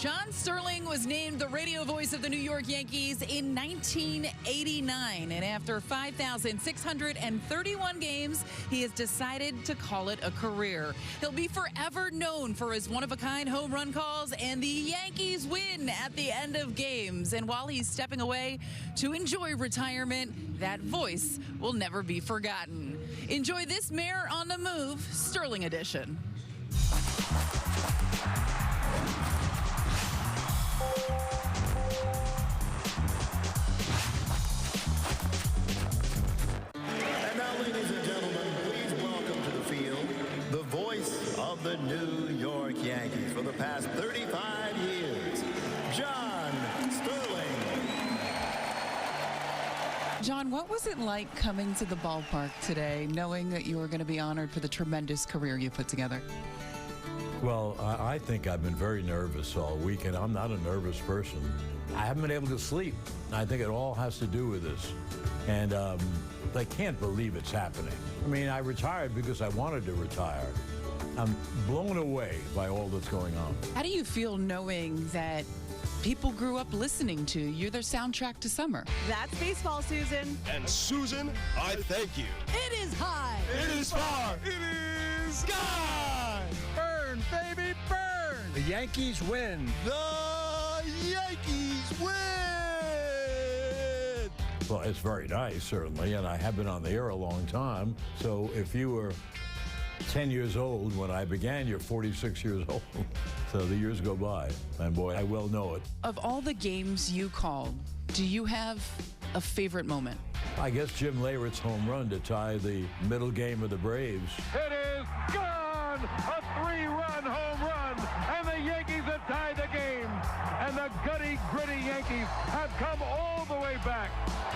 John Sterling was named the radio voice of the New York Yankees in 1989. And after 5,631 games, he has decided to call it a career. He'll be forever known for his one-of-a-kind home run calls and the Yankees win at the end of games. And while he's stepping away to enjoy retirement, that voice will never be forgotten. Enjoy this Mayor on the Move Sterling edition. And now, ladies and gentlemen, please welcome to the field the voice of the New York Yankees for the past 35 years, John Sterling. John, what was it like coming to the ballpark today, knowing that you were going to be honored for the tremendous career you put together? Well, I think I've been very nervous all week, and I'm not a nervous person. I haven't been able to sleep. I think it all has to do with this. And I can't believe it's happening. I mean, I retired because I wanted to retire. I'm blown away by all that's going on. How do you feel knowing that people grew up listening to you? You're their soundtrack to summer. That's baseball, Susan. And Susan, I thank you. It is high. It is far. It is sky. Burn, baby, burn. The Yankees win. The Yankees win. Well, it's very nice, certainly, and I have been on the air a long time. So if you were 10 years old when I began, you're 46 years old. So the years go by, and boy, I well know it. Of all the games you called, do you have a favorite moment? I guess Jim Leyrit's home run to tie the middle game of the Braves. It is gone! A three-run home run, and the Yankees have tied the game. And the gritty Yankees have come all the way back.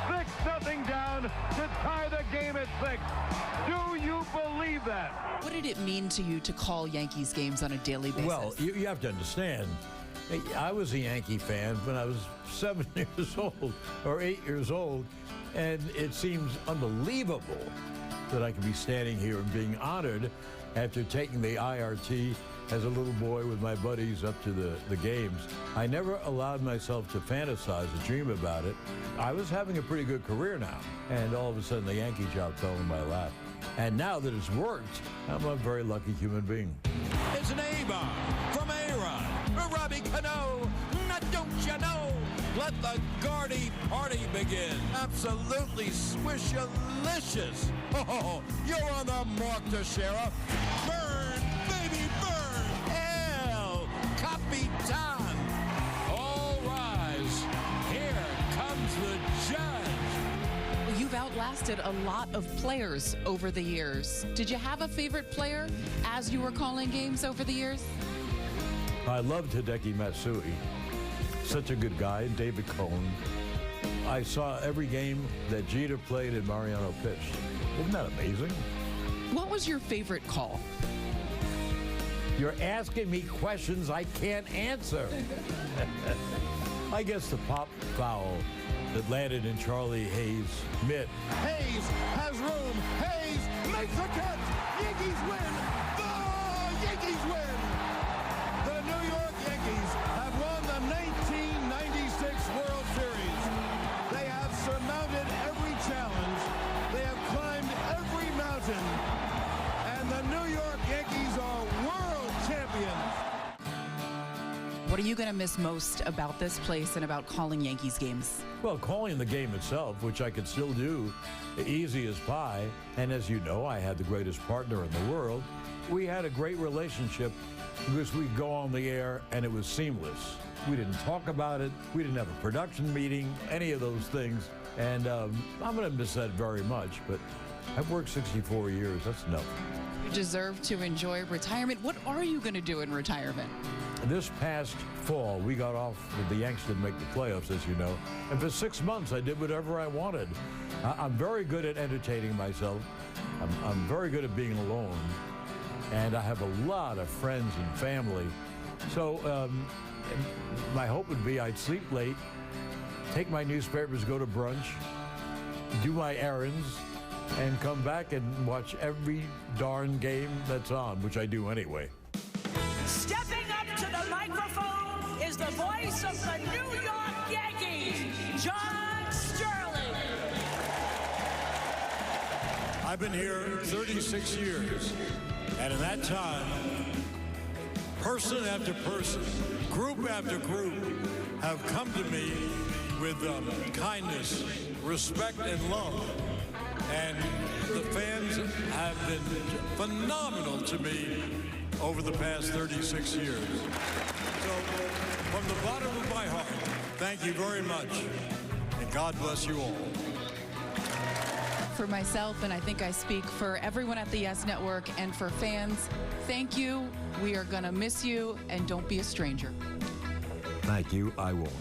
6-0 down to tie the game at 6. Do you believe that? What did it mean to you to call Yankees games on a daily basis? Well, you have to understand, I was a Yankee fan when I was 7 years old or 8 years old, and it seems unbelievable that I could be standing here and being honored after taking the IRT as a little boy with my buddies up to the games. I never allowed myself to fantasize or dream about it. I was having a pretty good career now, and all of a sudden the Yankee job fell in my lap. And now that it's worked, I'm a very lucky human being. It's an A-bomb from A-Rod, Robbie Cano. Don't you know? Let the Gardy party begin. Absolutely swishalicious. Oh, you're on the mark, Teixeira. Burn, baby, burn. El Capitan. All rise. Here comes the judge. You've outlasted a lot of players over the years. Did you have a favorite player as you were calling games over the years? I loved Hideki Matsui. Such a good guy. David Cohn. I saw every game that Jeter played and Mariano pitched. Isn't that amazing? What was your favorite call? You're asking me questions I can't answer. I guess the pop foul that landed in Charlie Hayes' mitt. Hayes has room. Hayes makes the catch. Yankees win. The Yankees win. The New York Yankees have won the 1996 World Series. They have surmounted every challenge. They have climbed every mountain. And the New York Yankees are world champions. What are you going to miss most about this place and about calling Yankees games? Well, calling the game itself, which I could still do, easy as pie. And as you know, I had the greatest partner in the world. We had a great relationship because we'd go on the air and it was seamless. We didn't talk about it. We didn't have a production meeting, any of those things. And I'm going to miss that very much. But I've worked 64 years. That's enough. You deserve to enjoy retirement. What are you going to do in retirement? This past fall, we got off with the Yanks didn't make the playoffs, as you know. And for 6 months, I did whatever I wanted. I'm very good at entertaining myself. I'm very good at being alone. And I have a lot of friends and family. So my hope would be I'd sleep late, take my newspapers, go to brunch, do my errands, and come back and watch every darn game that's on, which I do anyway. Stepping up to the microphone is the voice of the New York Yankees, John Sterling. I've been here 36 years, and in that time, person after person, group after group, have come to me with kindness, respect, and love. And the fans have been phenomenal to me over the past 36 years. So, from the bottom of my heart, thank you very much, and God bless you all. For myself, and I think I speak for everyone at the Yes Network and for fans, thank you. We are going to miss you, and don't be a stranger. Thank you. I won't.